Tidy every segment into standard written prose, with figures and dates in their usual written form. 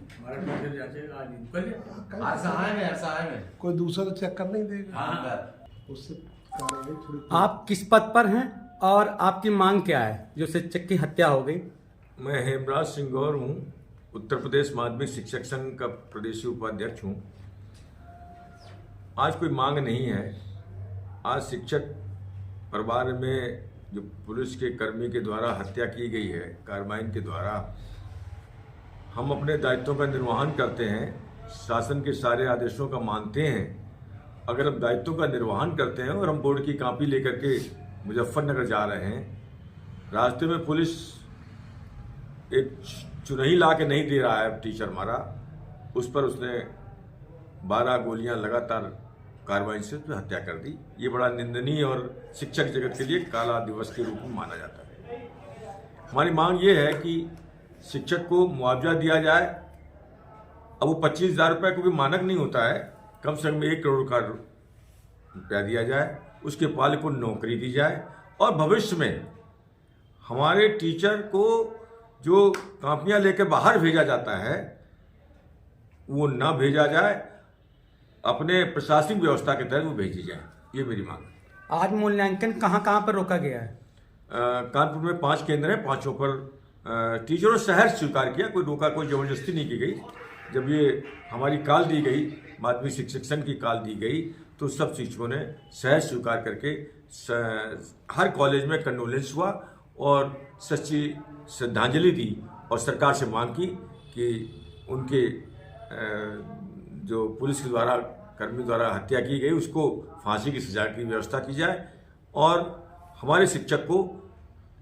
हमारा टीचर जांचेगा आज कर लिया। हर सहाय में कोई दूसरा चेक कर नहीं देगा, हाँ। उससे कार्रवाई थोड़ी। आप किस पद पर हैं और आपकी मांग क्या है जो शिक्षक की हत्या हो गई? मैं हेमराज सिंह गौर हूँ, उत्तर प्रदेश माध्यमिक शिक्षक संघ का प्रदेशीय उपाध्यक्ष हूँ। आज कोई मांग नहीं है। आज शिक्षक परिवार में जो पुलिस के कर्मी के द्वारा हत्या की गई है कार्बाइन के द्वारा, हम अपने दायित्वों का निर्वहन करते हैं, शासन के सारे आदेशों का मानते हैं। अगर हम दायित्वों का निर्वहन करते हैं और हम बोर्ड की कॉपी लेकर के मुजफ्फरनगर जा रहे हैं, रास्ते में पुलिस एक चुनही ला के नहीं दे रहा है टीचर हमारा, उस पर उसने 12 गोलियां लगातार कार्रवाई से हत्या कर दी। ये बड़ा निंदनीय और शिक्षक जगत के लिए काला दिवस के रूप में माना जाता है। हमारी मांग ये है कि शिक्षक को मुआवजा दिया जाए। अब वो 25,000 रुपये को भी मानक नहीं होता है, कम से कम 1 करोड़ का रुपया दिया जाए, उसके पालक को नौकरी दी जाए और भविष्य में हमारे टीचर को जो कापियां लेकर बाहर भेजा जाता है वो ना भेजा जाए, अपने प्रशासनिक व्यवस्था के तहत वो भेजी जाए। ये मेरी मांग है। आज मूल्यांकन कहाँ कहाँ पर रोका गया है? कानपुर में 5 केंद्र हैं, 5 पर टीचरों शहर स्वीकार किया, कोई रोका, कोई जबरदस्ती नहीं की गई। जब ये हमारी कॉल दी गई, माध्यमिक शिक्षक संघ की कॉल दी गई, तो सब शिक्षकों ने सहज स्वीकार करके हर कॉलेज में कंडोलेंस हुआ और सच्ची श्रद्धांजलि दी और सरकार से मांग की कि उनके जो पुलिस के द्वारा कर्मी द्वारा हत्या की गई उसको फांसी की सजा की व्यवस्था की जाए और हमारे शिक्षक को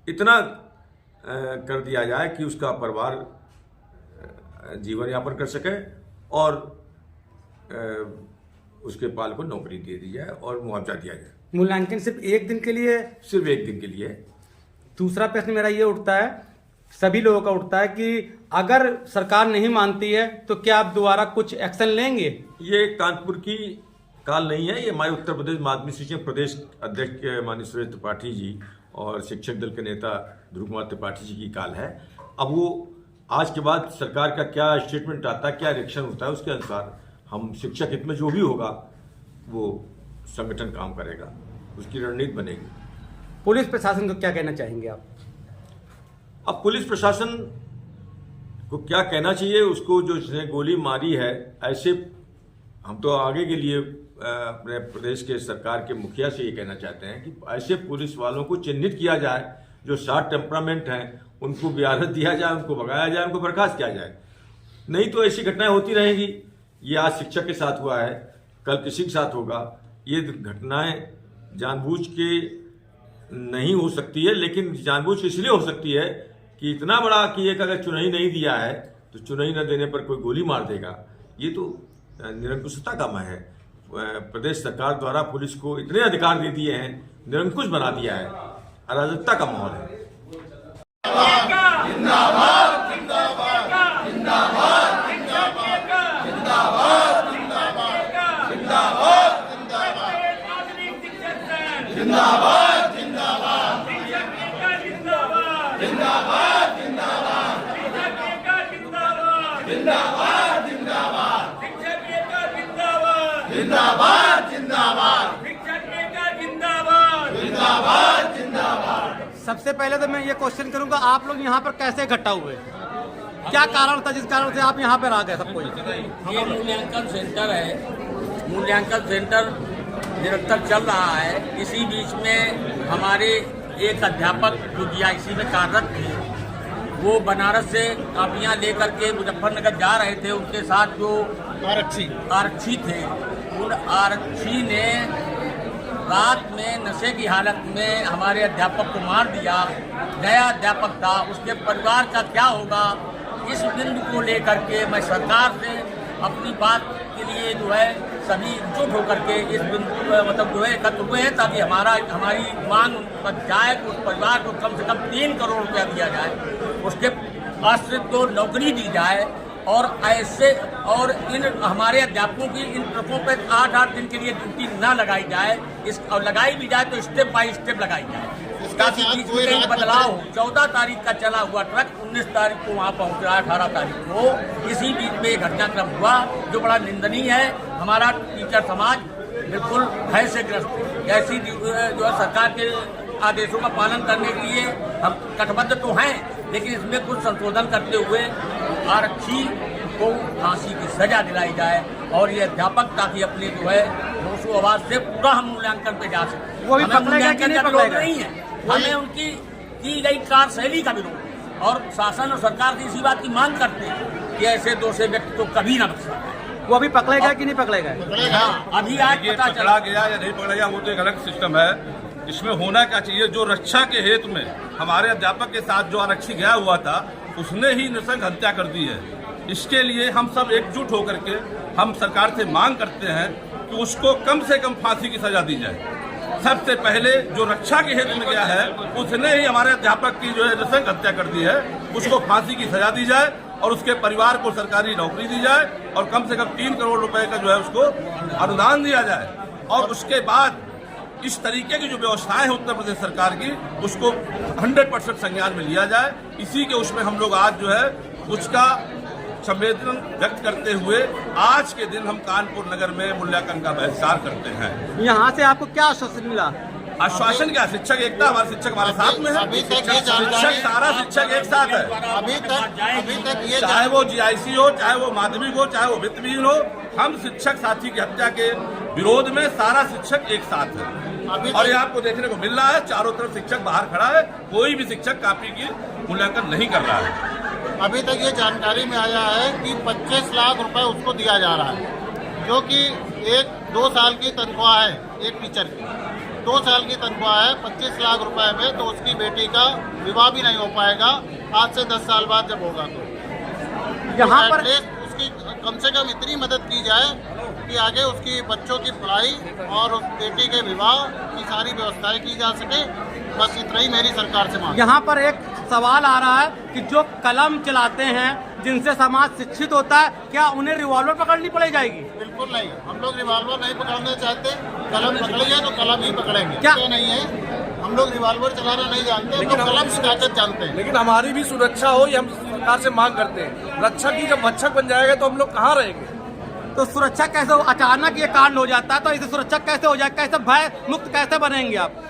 इतना कर दिया जाए कि उसका परिवार जीवन यापन कर सके और उसके पाल को नौकरी दे दी जाए और मुआवजा दिया जाए। मूल्यांकन सिर्फ 1 दिन के लिए? सिर्फ 1 दिन के लिए। दूसरा प्रश्न मेरा ये उठता है, सभी लोगों का उठता है कि अगर सरकार नहीं मानती है तो क्या आप दोबारा कुछ एक्शन लेंगे? ये कानपुर की काल नहीं है, ये हमारे उत्तर प्रदेश माध्यमिक शिक्षक प्रदेश अध्यक्ष माननीय सुरेश त्रिपाठी जी और शिक्षक दल के नेता ध्रुव कुमार त्रिपाठी जी की काल है। अब वो आज के बाद सरकार का क्या स्टेटमेंट आता है, क्या रिएक्शन होता है, उसके अनुसार हम शिक्षक हित में जो भी होगा वो संगठन काम करेगा, उसकी रणनीति बनेगी। पुलिस प्रशासन को क्या कहना चाहेंगे आप? अब पुलिस प्रशासन को क्या कहना चाहिए, उसको जो जिसने गोली मारी है, ऐसे हम तो आगे के लिए अपने प्रदेश के सरकार के मुखिया से ये कहना चाहते हैं कि ऐसे पुलिस वालों को चिन्हित किया जाए जो शॉर्ट टेम्परामेंट हैं, उनको बियारत दिया जाए, उनको भगाया जाए, उनको बर्खास्त किया जाए। नहीं तो ऐसी घटनाएं होती रहेंगी। ये आज शिक्षक के साथ हुआ है, कल किसी के साथ होगा। ये घटनाएं जानबूझ के नहीं हो सकती है, लेकिन जानबूझ के इसलिए हो सकती है कि इतना बड़ा कि एक अगर चुनही नहीं दिया है तो चुनही न देने पर कोई गोली मार देगा, ये तो निरंकुशता का मय है। प्रदेश सरकार द्वारा पुलिस को इतने अधिकार दे दिए हैं, निरंकुश बना दिया है, अराजकता का माहौल है। सबसे पहले तो मैं ये क्वेश्चन करूंगा, आप लोग यहाँ पर कैसे इकट्ठा हुए? क्या कारण था जिस कारण से आप यहाँ पर आ गए सब कोई? ये मूल्यांकन सेंटर है, मूल्यांकन सेंटर निरंतर चल रहा है। इसी बीच में हमारे एक अध्यापक जो DIC में कार्यरत थे, वो बनारस से कापियां लेकर के मुजफ्फरनगर जा रहे थे। उनके साथ जो आरक्षी थे, उन आरक्षी ने रात में नशे की हालत में हमारे अध्यापक को मार दिया। नया अध्यापक था, उसके परिवार का क्या होगा, इस बिंदु को लेकर के मैं सरकार से अपनी बात के लिए जो है सभी एकजुट होकर के इस बिंदु मतलब जो है एकत्र हुए हैं, ताकि हमारी मांग पर जाए कि उस परिवार को कम से कम 3 करोड़ रुपया दिया जाए, उसके आश्रित को नौकरी दी जाए और ऐसे और इन हमारे अध्यापकों की इन ट्रकों पर 8-8 दिन के लिए ड्यूटी न लगाई जाए, और लगाई भी जाए तो स्टेप बाय स्टेप लगाई जाए। ताकि बीच में कहीं बदलाव हो। 14 तारीख का चला हुआ ट्रक 19 तारीख को वहाँ पहुँच रहा है, 18 तारीख को। इसी बीच में एक घटनाक्रम हुआ जो बड़ा निंदनीय है। हमारा टीचर समाज बिल्कुल भय से ग्रस्त है। ऐसी जो है सरकार के आदेशों का पालन करने के लिए हम कटिबद्ध तो हैं, लेकिन इसमें कुछ संशोधन करते हुए आरक्षी को फांसी की सजा दिलाई जाए और ये अध्यापक ताकि अपने जो है होशो आवाज से पूरा हम मूल्यांकन पे जा सकें। वो भी हमें मूल्यांकन का विरोध पकड़ेगा नहीं है, हमें उनकी की गई कार्यशैली का विरोध और शासन और सरकार से इसी बात की मांग करते हैं कि ऐसे दोषी व्यक्ति को कभी ना बख्शा जाए। वो अभी पकड़ेगा कि नहीं पकड़ेगा? अभी आज पता चला पकड़ा गया या नहीं पकड़ा गया वो तो एक अलग सिस्टम है। इसमें होना क्या चाहिए, जो रक्षा के हेतु में हमारे अध्यापक के साथ जो आरक्षी गया हुआ था उसने ही नृशंस हत्या कर दी है। इसके लिए हम सब एकजुट होकर के हम सरकार से मांग करते हैं कि उसको कम से कम फांसी की सजा दी जाए। सबसे पहले जो रक्षा के हेतु में गया है उसने ही हमारे अध्यापक की जो है नृशंस हत्या कर दी है, उसको फांसी की सजा दी जाए और उसके परिवार को सरकारी नौकरी दी जाए और कम से कम 3 करोड़ रुपए का जो है उसको अनुदान दिया जाए। और उसके बाद इस तरीके की जो व्यवस्थाएं है उत्तर प्रदेश सरकार की उसको 100% संज्ञान में लिया जाए। इसी के उसमें हम लोग आज जो है उसका संवेदना व्यक्त करते हुए आज के दिन हम कानपुर नगर में मूल्यांकन का बहिष्कार करते हैं। यहाँ से आपको क्या आश्वासन मिला? आश्वासन क्या, शिक्षक एकता, हमारे शिक्षक हमारे साथ में है। अभी तक ये शिक्षक सारा शिक्षक एक साथ है, अभी तक ये चाहे वो जीआईसी हो, चाहे वो माध्यमिक हो, चाहे वो वित्तविहीन हो, हम शिक्षक साथी की हत्या के विरोध में सारा शिक्षक एक साथ है। और ये आपको देखने को मिल रहा है, चारों तरफ शिक्षक बाहर खड़ा है, कोई भी शिक्षक कॉपी की मूल्यांकन नहीं कर रहा है। अभी तक ये जानकारी में आया है कि 25 लाख रुपए उसको दिया जा रहा है, जो कि 2 साल की तनख्वाह है एक टीचर की। 2 साल की तनख्वाह है 25 लाख रुपए में, तो उसकी बेटी का विवाह भी नहीं हो पाएगा आज से 10 साल बाद जब होगा तो। यहाँ पर उसकी कम से कम इतनी मदद की जाए कि आगे उसकी बच्चों की पढ़ाई और उस बेटी के विवाह की सारी व्यवस्थाएं की जा सके। बस इतना ही मेरी सरकार से मांग। यहाँ पर एक सवाल आ रहा है कि जो कलम चलाते हैं, जिनसे समाज शिक्षित होता है, क्या उन्हें रिवॉल्वर पकड़नी पड़ जाएगी? बिल्कुल नहीं, हम लोग रिवॉल्वर नहीं पकड़ना चाहते। कलम पकड़ेंगे तो कलम ही पकड़ेंगे, क्या नहीं है? हम लोग रिवॉल्वर चलाना नहीं जानते, हम लोग कलम की ताकत जानते हैं। लेकिन हमारी भी सुरक्षा हो, ये हम सरकार से मांग करते हैं। रक्षा की जब भक्षक बन जाएगा तो हम लोग कहाँ रहेंगे? तो सुरक्षा कैसे हो? अचानक ये कांड हो जाता है तो इसे सुरक्षा कैसे हो जाए? कैसे भय मुक्त कैसे बनेंगे आप?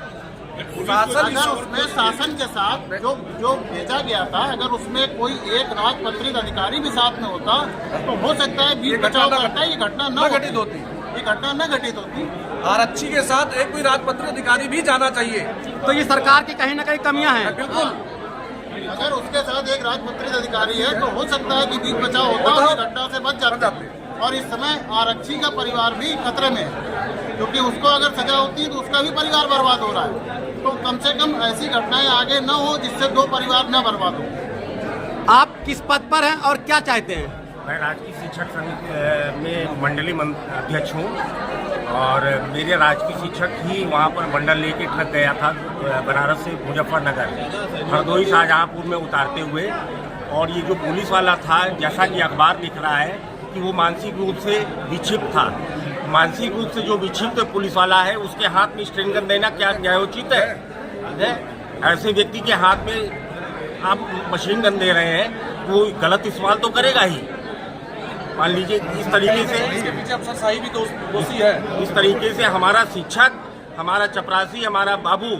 अगर उसमें शासन के साथ जो भेजा गया था, अगर उसमें कोई एक राजपत्रित अधिकारी भी साथ में होता तो हो सकता है बीच बचाव करता है, ये घटना न घटित होती। ये घटना न घटित होती। आरक्षी के साथ एक कोई राजपत्रित अधिकारी भी जाना चाहिए। तो ये सरकार की कहीं ना कहीं कमियां हैं। बिल्कुल, अगर उसके साथ एक राजपत्रित अधिकारी है तो हो सकता है कि बीच बचाव होता और ये घटना से बच जाते। और इस समय आरक्षी का परिवार भी खतरे में है, क्योंकि उसको अगर सजा होती तो उसका भी परिवार बर्बाद हो रहा है। तो कम से कम ऐसी घटनाएं आगे न हो जिससे 2 परिवार न बर्बाद हो। आप किस पद पर हैं और क्या चाहते हैं? मैं राजकीय शिक्षक संघ में मंडली अध्यक्ष हूँ और मेरे राजकीय शिक्षक ही वहाँ पर बंडल लेके ठग गया था बनारस से मुजफ्फरनगर हरदोई शाहजहाँपुर में उतारते हुए। और ये जो पुलिस वाला था, जैसा कि अखबार लिख रहा है कि वो मानसिक रूप से विक्षिप्त था। मानसिक रूप से जो विक्षिप्त पुलिस वाला है उसके हाथ में स्ट्रेन गन देना क्या न्यायोचित है? ऐसे व्यक्ति के हाथ में आप मशीन गन दे रहे हैं, वो गलत इस्तेमाल तो करेगा ही। मान लीजिए इस तरीके से इसके पीछे अफसर शाही भी दोषी है। इस तरीके से हमारा शिक्षक, हमारा चपरासी, हमारा बाबू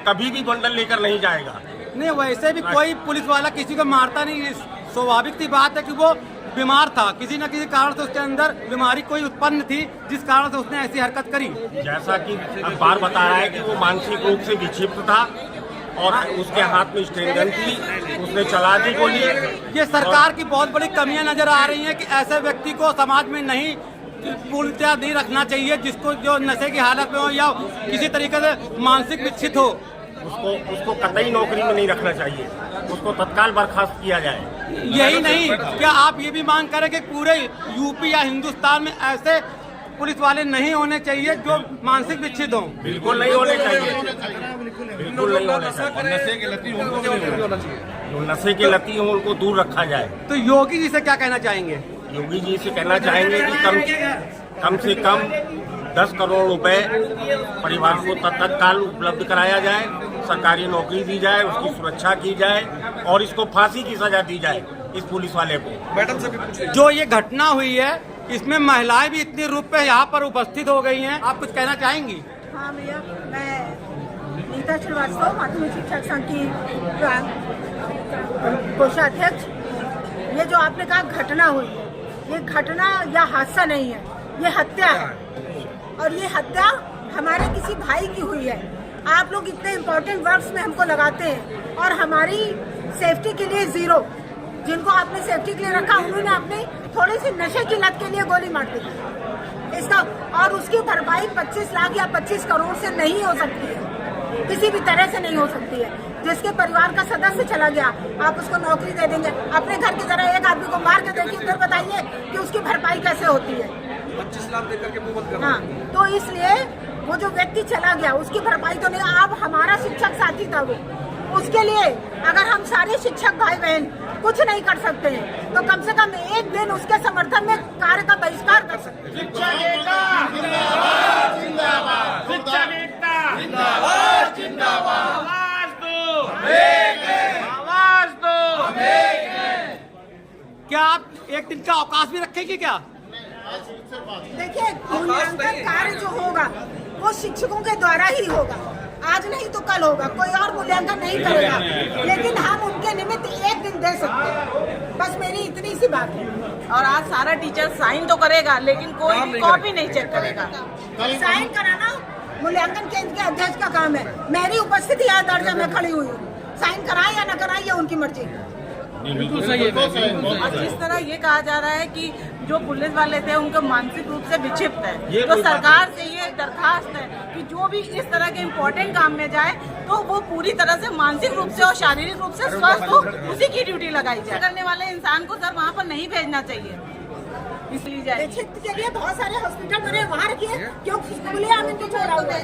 कभी भी बंडल लेकर नहीं जाएगा। नहीं, वैसे भी कोई पुलिस वाला किसी को मारता नहीं। स्वाभाविक सी बात है कि वो बीमार था, किसी न किसी कारण से उसके अंदर बीमारी कोई उत्पन्न थी जिस कारण से उसने ऐसी हरकत करी। जैसा कि अखबार बता रहा है कि वो मानसिक रूप से विक्षिप्त था और उसके हाथ में स्ट्रेन गन थी, उसने चला दी गोली। ये सरकार की बहुत बड़ी कमियां नजर आ रही हैं कि ऐसे व्यक्ति को समाज में नहीं पूर्णतः नहीं रखना चाहिए, जिसको जो नशे की हालत में हो या किसी तरीके से मानसिक विक्षित हो। उसको कतई नौकरी में नहीं रखना चाहिए, उसको तत्काल बर्खास्त किया जाए। यही नहीं, क्या आप ये भी मांग करें कि पूरे यूपी या हिंदुस्तान में ऐसे पुलिस वाले नहीं होने चाहिए जो मानसिक विक्षित हों? बिल्कुल नहीं होने चाहिए, बिल्कुल नहीं होने चाहिए। नशे के लती उनको भी नहीं होना चाहिए। जो नशे के लती हों उनको दूर रखा जाए। तो योगी जी से क्या कहना चाहेंगे? योगी जी से कहना चाहेंगे कि कम से कम 10 करोड़ रुपए परिवार को तत्काल उपलब्ध कराया जाए सरकारी नौकरी दी जाए, उसकी सुरक्षा की जाए और इसको फांसी की सजा दी जाए इस पुलिस वाले को। मैडम से भी पूछिए। जो ये घटना हुई है इसमें महिलाएं भी इतनी रूप पे यहाँ पर उपस्थित हो गई हैं, आप कुछ कहना चाहेंगी? हाँ भैया, मैं नीता श्रीवास्तव, माध्यमिक शिक्षक संघ की कोषाध्यक्ष। ये जो आपने कहा घटना हुई है, ये घटना या हादसा नहीं है, ये हत्या है। और ये हत्या हमारे किसी भाई की हुई है। आप लोग इतने इम्पोर्टेंट वर्क्स में हमको लगाते हैं और हमारी सेफ्टी के लिए जीरो, जिनको आपने सेफ्टी के लिए रखा उन्होंने अपनी थोड़ी सी नशे की लत के लिए गोली मार दी इसका, और उसकी भरपाई 25 लाख या 25 करोड़ से नहीं हो सकती है, किसी भी तरह से नहीं हो सकती है। जिसके परिवार का सदस्य चला गया, आप उसको नौकरी दे देंगे? अपने घर के जरा एक आदमी को मार के देखिए, उधर बताइए कि उसकी भरपाई कैसे होती है। 25 लाख देकर के मुंह बंद कर। हाँ, तो इसलिए वो जो व्यक्ति चला गया उसकी भरपाई तो नहीं। अब हमारा शिक्षक साथी था वो, उसके लिए अगर हम सारे शिक्षक भाई बहन कुछ नहीं कर सकते हैं तो कम से कम एक दिन उसके समर्थन में कार्य का बहिष्कार कर सकते हैं। क्या आप एक दिन का अवकाश भी रखेंगे क्या? देखिए, मूल्यांकन कार्य जो होगा वो शिक्षकों के द्वारा ही होगा, आज नहीं तो कल होगा, कोई और मूल्यांकन नहीं करेगा, लेकिन हम उनके निमित्त एक दिन दे सकते हैं, बस मेरी इतनी सी बात है। और आज सारा टीचर साइन तो करेगा लेकिन कोई कॉपी नहीं चेक करेगा। साइन कराना मूल्यांकन केंद्र के अध्यक्ष का काम है, मेरी उपस्थिति यहाँ दर्ज में खड़ी हुई हूँ, साइन कराए या न कराए ये उनकी मर्जी। और जिस तरह ये कहा जा रहा है कि जो पुलिस वाले थे उनको मानसिक रूप से विक्षिप्त है, तो सरकार से ये दरखास्त है कि जो भी इस तरह के इम्पोर्टेंट काम में जाए तो वो पूरी तरह से मानसिक रूप से और शारीरिक रूप से स्वस्थ हो, उसी की ड्यूटी लगाई जाए। करने वाले इंसान को सर वहाँ पर नहीं भेजना चाहिए, इसलिए जाए। के लिए बहुत सारे हॉस्पिटल बने, वहाँ रखिए, क्यों खुले आम इनको छोड़ा हुआ है।